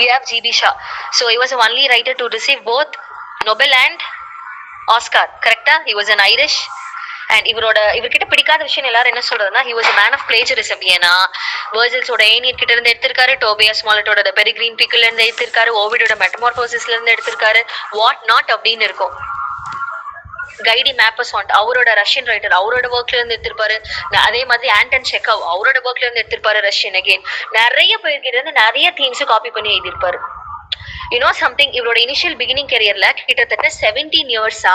You have GB Shah. So he was the only writer to receive both Nobel and Oscar. Correcta? He was an Irish. And இவர்கிட்ட பிடிக்காத விஷயம் எல்லாரும் என்ன சொல்றதுன்னா he was a man of plagiarism. ஏன்னா வெர்ஜில்ஸோட ஏனியட் கிட்ட இருந்து எடுத்திருக்காரு, டோபியாஸ் ஸ்மாலட்டோட பெரிகிரீன் பீக்கிள்ல இருந்து எடுத்திருக்காரு, ஓவிடோட மெட்டமார்போசிஸ்ல இருந்து எடுத்திருக்காரு, வாட் நாட் அப்படின்னு இருக்கும். கைடி மேப்பர்சாண்ட் அவரோட ரஷ்யன் ரைட்டர், அவரோட ஒர்க்ல இருந்து எடுத்திருப்பாரு. அதே மாதிரி ஆண்டன் செக்கவ் அவரோட ஒர்க்ல இருந்து எடுத்திருப்பாரு ரஷ்யன். அகெயின் நிறைய பேர்கிட்ட இருந்து நிறைய தீம்ஸ் காப்பி பண்ணி எழுதியிருப்பாரு. யூனோ சம்திங், இவரோட இனிஷியல் பிகினிங் கரியர்ல கிட்டத்தட்ட 17 இயர்ஸா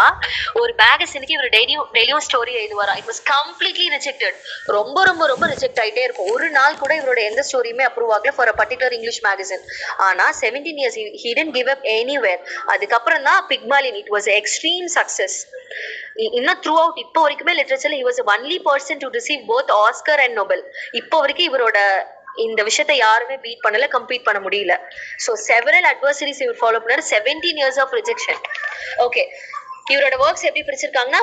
ஒரு மேகசினுக்கு இவர் டெய்லியும் ஸ்டோரி எழுதுவாரா. It was completely rejected. ரொம்ப ரொம்ப ரொம்ப ரிஜெக்ட் ஆகிட்டே இருக்கும். ஒரு நாள் கூட இவரோட எந்த ஸ்டோரியுமே அப்ரூவ் ஆகல for a particular English magazine. ஆனா 17 years he didn't give up anywhere. அதுக்கப்புறம் தான் Pygmalion, it was extreme success. இன்னும் த்ரூ அவுட் இப்போ வரைக்குமே லிட்ரேச்சர்ல he was the only person to receive both Oscar and Nobel. இப்போ வரைக்கும் இவரோட இந்த விஷயத்தை யாருமே பீட் பண்ணல, கம்ப்ளீட் பண்ண முடியல. ஸோ செவரல் அட்வர்சரிஸ் இவர் ஃபாலோ பண்ணாரு. 17 இயர்ஸ் ஆஃப் ரிஜெக்ஷன். ஓகே, இவரோட ஒர்க்ஸ் எப்படி பிரிச்சிருக்காங்கன்னா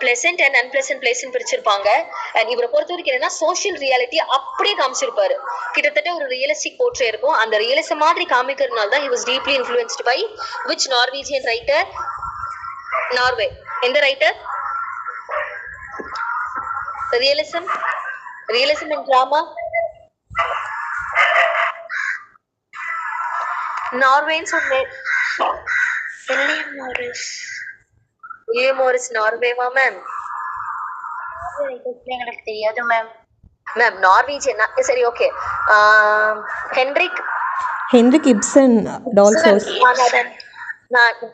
பிளசன்ட் அண்ட் அன்பிளசன்ட் பிளேஸ்ன்னு பிரிச்சிருப்பாங்க. அண்ட் இவரை பொறுத்த வரைக்கும் என்னன்னா சோஷியல் ரியாலிட்டி அப்படியே காமிச்சிருப்பாரு. கிட்டத்தட்ட ஒரு ரியலிஸ்டிக் போர்ட்ரே இருக்கும். அந்த ரியலிசம் மாதிரி காமிக்கிறதுனால தான் he was deeply influenced by which Norwegian writer? Norway. எந்த ரைட்டர்? Realism and drama. நார்வேன்னு சொன்னேன். வில்லியம் மோரிஸ் நார்வேவா மேம்? எங்களுக்கு தெரியாது மேம். Ma'am Norwegian. சரி, ஓகே. ஹென்ரிக் இப்சன் டால்சோஸ்.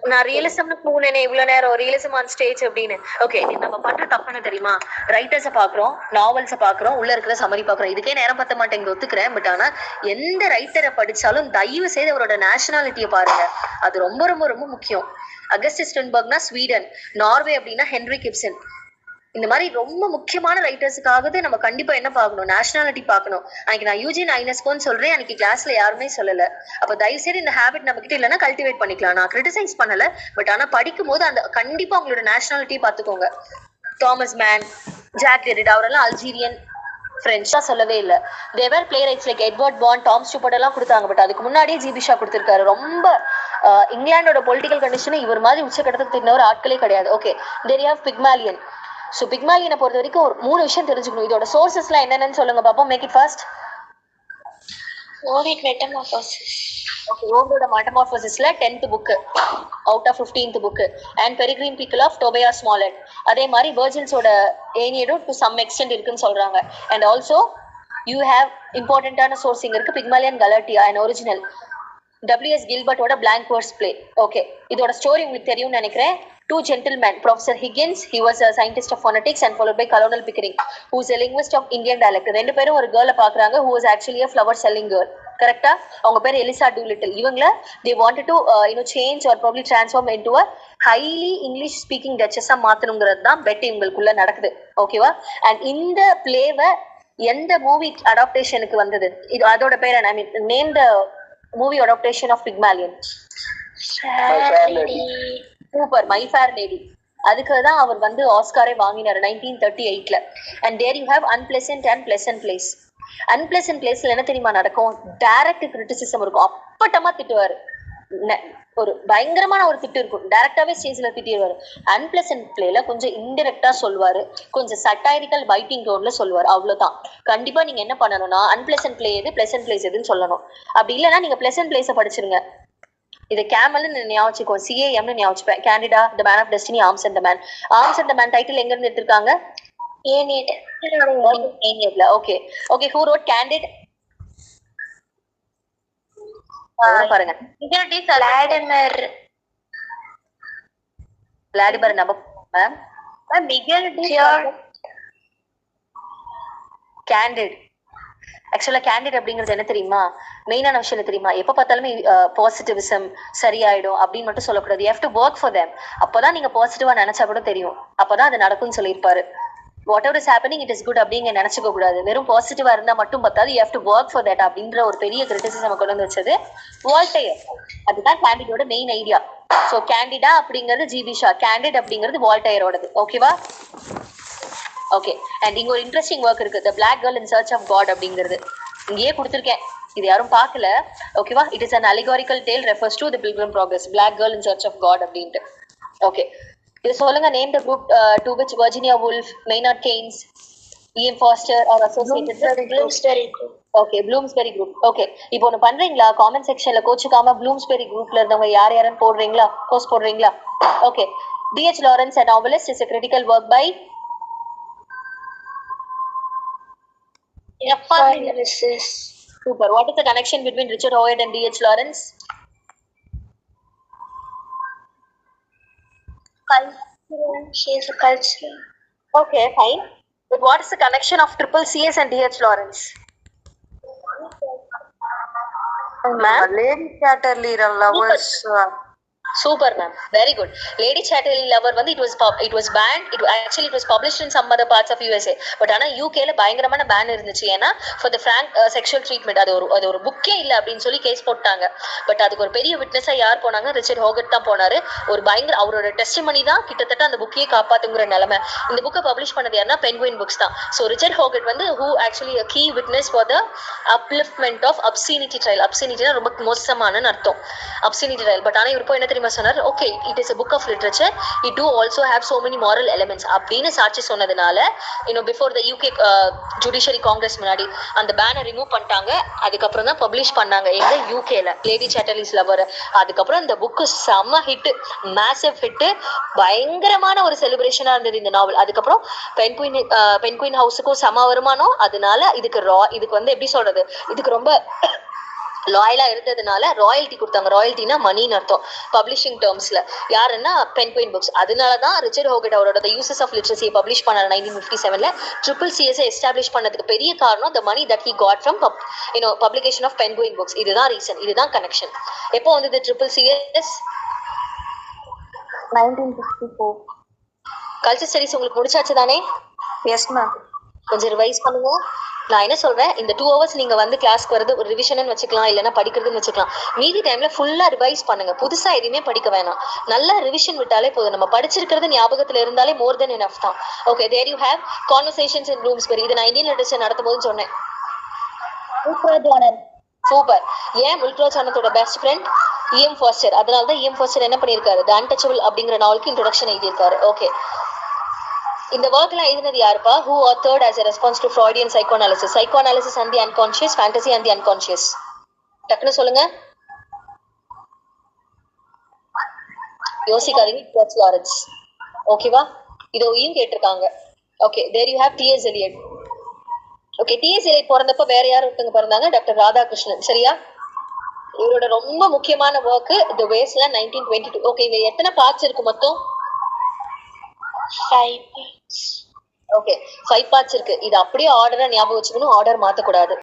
நான் ரியலிசம்னு போனேனே இவ்வளவு நேரம், ரியலிசம் ஆன் ஸ்டேஜ் அப்படின்னு. ஓகே, நம்ம பண்ற தப்புன்னு தெரியுமா? ரைட்டர்ஸை பாக்குறோம், நாவல்ஸை பாக்குறோம், உள்ள இருக்கிற சமரி பாக்குறோம். இதுக்கே நேரம் பத்த மாட்டேங்க, ஒத்துக்கிறேன். பட் ஆனா எந்த ரைட்டரை படிச்சாலும் தயவு செய்து அவரோட நேஷனாலிட்டியை பாருங்க. அது ரொம்ப ரொம்ப ரொம்ப முக்கியம். அகஸ்டஸ் ஸ்டென்பர்க்னா ஸ்வீடன், நார்வே அப்படின்னா ஹென்ரிக் இப்சன். இந்த மாதிரி ரொம்ப முக்கியமான ரைட்டர்ஸுக்காகவே நம்ம கண்டிப்பா என்ன பார்க்கணும்? நேஷனாலிட்டி பார்க்கணும். அன்னைக்கு நான் யூஜின் ஐனஸ்கோன்னு சொல்றேன், அன்னைக்கு கிளாஸ்ல யாருமே சொல்லல. அப்ப தயவு செய்து இந்த ஹேபிட் நம்ம கிட்ட இல்லைன்னா கல்டிவேட் பண்ணிக்கலாம். நான் கிரிட்டிசைஸ் பண்ணல, பட் ஆனா படிக்கும் போது அந்த கண்டிப்பா உங்களோட நேஷனாலிட்டியை பார்த்துக்கோங்க. தாமஸ் மேன், ஜாக் டெரிடா அவரெல்லாம் அல்ஜீரியன், பிரெஞ்சா சொல்லவே இல்லை. Their playwrights like Edward Bond, Tom Stoppard எல்லாம் கொடுத்தாங்க. பட் அதுக்கு முன்னாடியே ஜிபி ஷா கொடுத்திருக்காரு. ரொம்ப இங்கிலாண்டோட பொலிட்டிக்கல் கண்டிஷன் இவர் மாதிரி உச்சக்கட்டத்துக்கு தின்னவர் ஆட்களே கிடையாது. Okay, there you have Pygmalion. So பிக்மாலியனை பொறுத்த வரைக்கும் ஒரு 3 விஷயம் தெரிஞ்சுக்கணும். இதோட சோர்சஸ்லாம் என்னென்னு சொல்லுங்க பாப்போம். Make it fast. Ovid Metamorphosis. Okay, ஓவிடோட மெட்டமார்போசிஸ்ல 10th book out of 15th book. And Peregrine Pickle of Tobias Smollett. அதே மாதிரி வெர்ஜில்ஸோட ஏனியடும் டு சம் எக்ஸ்டென்ட் இருக்குன்னு சொல்றாங்க. அண்ட் ஆல்சோ யூ ஹேவ் இம்பார்ட்டன்டான சோர்சிங் இருக்கு, Pygmalion Galatea and original. W.S. கில்பர்ட்டோட பிளாங்க் வேர்ஸ் பிளே. ஓகே, இதோட ஸ்டோரி உங்களுக்கு தெரியும்னு நினைக்கிறேன். Two gentlemen, Professor Higgins, he was a scientist of phonetics, and followed by Colonel Pickering, who is a linguist of Indian dialect. ரெண்டு பேரும் ஒரு கேர்ளை பாக்குறாங்க who was actually a flower selling girl. கரெக்டா? அவங்க பேர் எலிசா டூலிட்டில். இவங்கள they wanted to change or probably transform into a highly English speaking duchess-ஆ மாத்தணுங்கிறது தான் bed இவங்களுக்குள்ள நடக்குது. ஓகேவா? அண்ட் இந்த பிளேவை எந்த மூவி அடாப்டேஷனுக்கு வந்தது? இது அதோட பேர் என்ன? I mean name the movie adaptation of Pygmalion. Super, my fair lady. அதுக்கு தான் அவர் வந்து ஆஸ்காரே வாங்கினார் 1938ல. And there you have unpleasant and pleasant plays. Unpleasant பிளேஸ்ல என்ன தெரியுமா நடக்கும்? டைரக்ட் கிரிட்டிசிசம் இருக்கும். அப்பட்டமா திட்டுவாரு, ஒரு பயங்கரமான ஒரு திட்டு இருக்கும். டைரக்டாவே ஸ்டேஜ்ல திட்டிடுவாரு. அன்பிளசன்ட் பிளேல கொஞ்சம் இன்டெரக்டா சொல்லுவாரு, கொஞ்சம் சட்டைரிக்கல் பைட்டிங் டோன்ல சொல்லுவாரு. அவ்வளவுதான். கண்டிப்பா நீங்க என்ன பண்ணணும்னா அன்பிளசன்ட் பிளே எது, பிளசன்ட் பிளேஸ் எதுன்னு சொல்லணும். அப்படி இல்லைன்னா நீங்க பிளசன்ட் பிளேஸை படிச்சிருங்க. இது கேமல்னு ஞாபகம், CAMனு ஞாபகம். Candida, the man of destiny, arms and the man. Arms and the man title எங்க இருந்து எடுத்திருக்காங்க? ஏனியட்ல. Okay okay, who wrote Candide? பாருங்க, விளாடிமிர் நபோக். கேண்டிட். ஆக்சுவலா கேண்டிட் அப்படிங்கிறது என்ன தெரியுமா? மெயினான விஷயம் தெரியுமா? எப்ப பார்த்தாலுமே பாசிட்டிவிசம் சரியாயிடும் அப்படின்னு மட்டும் சொல்லக்கூடாது. You have to work for them. அப்பதான் நீங்க பாசிட்டிவா நினைச்சா கூட தெரியும், அப்பதான் அது நடக்கும்னு சொல்லியிருப்பாரு. Whatever is happening it is good அப்படிங்க நினைச்சுக்க கூடாது. வெறும் பாசிட்டிவா இருந்தா மட்டும் பார்த்தாது. You have to work for that அப்படின்ற ஒரு பெரிய கிரிட்டிசிசம் கொண்டு வந்து வச்சது வால்டேயர். அதுதான் கேண்டிடோட மெயின் ஐடியா. ஸோ கேண்டிடா அப்படிங்கிறது ஜிபி ஷா, கேண்டிட் அப்படிங்கிறது வால்டேயரோடது. ஓகேவா? ஓகே, அண்ட் இங்க ஒரு இன்ட்ரெஸ்டிங் ஒர்க் இருக்கு, the black girl in search of God அப்படிங்கிறது. இங்கேயே கொடுத்துருக்கேன். இது யாரும் பார்க்கல. ஓகேவா? It is an allegorical tale refers to the Pilgrim Progress, black girl in search of God அப்படின்ட்டு. ஓகே, இது சொல்லுங்க. Name the group to which Virginia Woolf, Maynard Keynes, E.M. Foster or associated with Bloomsbury Group. Okay, Bloomsbury Group. Okay, இப்போ ஒன்று பண்றீங்களா? Comment செக்ஷன்ல கோச்சுக்காம Bloomsbury குரூப்ல இருந்தவங்க யார் யாருன்னு போடுறீங்களா? போஸ்ட் போடுறீங்களா? Okay, D.H. Lawrence, a novelist, is a critical work by F.R. Ulysses. Super. What is the connection between Richard Howard and D.H. Lawrence? Cultural. She is a cultural. Okay, fine. But what is the connection of Triple CS and D.H. Lawrence? Ma'am? Lady Chatterley lovers. Super, ma'am. Very good. Lady Chatterley lover வந்து it was banned. It was published in some other parts of USA. But ஆனா UKல பயங்கரமான ban இருந்துச்சு. ஏன்னா for the frank sexual treatment அது ஒரு புக்கே இல்ல அப்படின்னு சொல்லி கேஸ் போட்டாங்க. பட் அதுக்கு ஒரு பெரிய விட்னஸா யார் போனாங்க? ரிச்சர்ட் ஹோகட் தான் போனாரு. ஒரு பயங்கர அவரோட டெஸ்டிமனி தான் கிட்டத்தட்ட அந்த புக்கையே காப்பாத்துங்கிற நிலைமை. இந்த புக்கை பப்ளிஷ் பண்ணது யாருன்னா பென்குயின் புக்ஸ் தான். ஸோ ரிச்சர்ட் ஹோகட் வந்து who actually a key witness for the upliftment of obscenity trial. obscenity ரொம்ப மோசமான அர்த்தம். obscenity trial. பட் ஆனா இவர் போய் என்ன சொன்னார்? Okay, it is a book of literature, it do also have so many moral elements அப்படின்னு சாட்சி சொன்னதுனால before the UK judiciary Congress முன்னாடி அந்த பேனை ரிமூவ் பண்ணிட்டாங்க. அதுக்கப்புறம் தான் பப்ளிஷ் பண்ணாங்க எங்க யூகேல, லேடி சாட்டர்லிஸ் லவர். அதுக்கப்புறம் இந்த புக்கு செம்ம ஹிட், மேசிவ் ஹிட், பயங்கரமான ஒரு செலிப்ரேஷனா இருந்தது இந்த நாவல். அதுக்கப்புறம் பென்குயின் ஹவுஸுக்கும் செம வருமானம். அதனால இதுக்கு வந்து எப்படி சொல்றது, இதுக்கு ரொம்ப லாயலா இருந்ததுனால ராயல்டி கொடுத்தாங்க. ராயல்டினா மணின்னு அர்த்தம் பப்ளிஷிங் டேர்ம்ஸ்ல. யாருன்னா பென்குயின் புக்ஸ். அதனாலதான் ரிச்சர்ட் ஹோகட் அவரோட த யூசஸ் ஆஃப் லிட்ரஸியை பப்ளிஷ் பண்ணாரு 1957ல. ட்ரிபிள் சிஎஸ் எஸ்டாப்ளிஷ் பண்ணதுக்கு பெரிய காரணம் the money that he got from publication of Penguin Books. இதுதான் ரீசன், இதுதான் கனெக்ஷன். எப்போ வந்தது ட்ரிபிள் சிஎஸ்? 1954. கல்ச்சர் ஸ்டடிஸ் உங்களுக்கு முடிச்சாச்சு தானே? Yes ma'am. கொஞ்சம் ரிவைஸ் பண்ணுங்க. நான் என்ன சொல்றேன், இந்த 2 hours நீங்க வந்து கிளாஸ்க்கு வருது ஒரு ரிவிஷன் வச்சுக்கலாம், இல்லைன்னா படிக்கிறதுன்னு வச்சுக்கலாம். மீதி டைம்ல ஃபுல்லா ரிவைஸ் பண்ணுங்க. புதுசா எதுவுமே படிக்க வேணாம். நல்லா ரிவிஷன் விட்டாலே போதும். நம்ம படிச்சிருக்கிறது ஞாபகத்துல இருந்தாலே மோர் தென் எனஃப் தான். Okay, there you have conversations in Bloomsbury. இது நான் இந்தியன் லிட்டரேச்சர் நடத்தும் போது சொன்னேன். சூப்பர். ஏன் முல்க்ராஜ் ஆனந்தோட பெஸ்ட் ஃப்ரெண்ட் E.M. Foster. அதனாலதான் E.M. Foster என்ன பண்ணிருக்காரு, த அன்டச்சபிள் அப்படிங்கிற நாவலுக்கு இன்ட்ரோடக்ஷன் எழுதியிருக்காரு. ஓகே, இந்த ஒர்க்லாம் எழுதினது யாருப்பா? Who authored as a response to Freudian psychoanalysis? Psychoanalysis and the unconscious, fantasy and the unconscious. டக்குன்னு சொல்லுங்க. யோசிக்காதீங்க. H. Lawrence. ஓகேவா? இதையும் கேட்டிருக்காங்க. Okay, there you have T.S. Eliot. Okay, T.S. Eliot பிறந்தப்ப வேற யார் ஒருத்தங்க பிறந்தாங்க? டாக்டர் ராதாகிருஷ்ணன். சரியா? இவரோட ரொம்ப முக்கியமான ஒர்க் தி வேஸ்ட்ல 1922. ஓகே, இங்க எத்தனை பார்ட்ஸ் இருக்கு மொத்தம்? 5 parts. ஓகே, 5 பார்ட்ஸ் இருக்கு. இது அப்படியே ஆர்டரா ஞாபகம் வச்சுக்கணும், ஆர்டர் மாத்தக்கூடாது.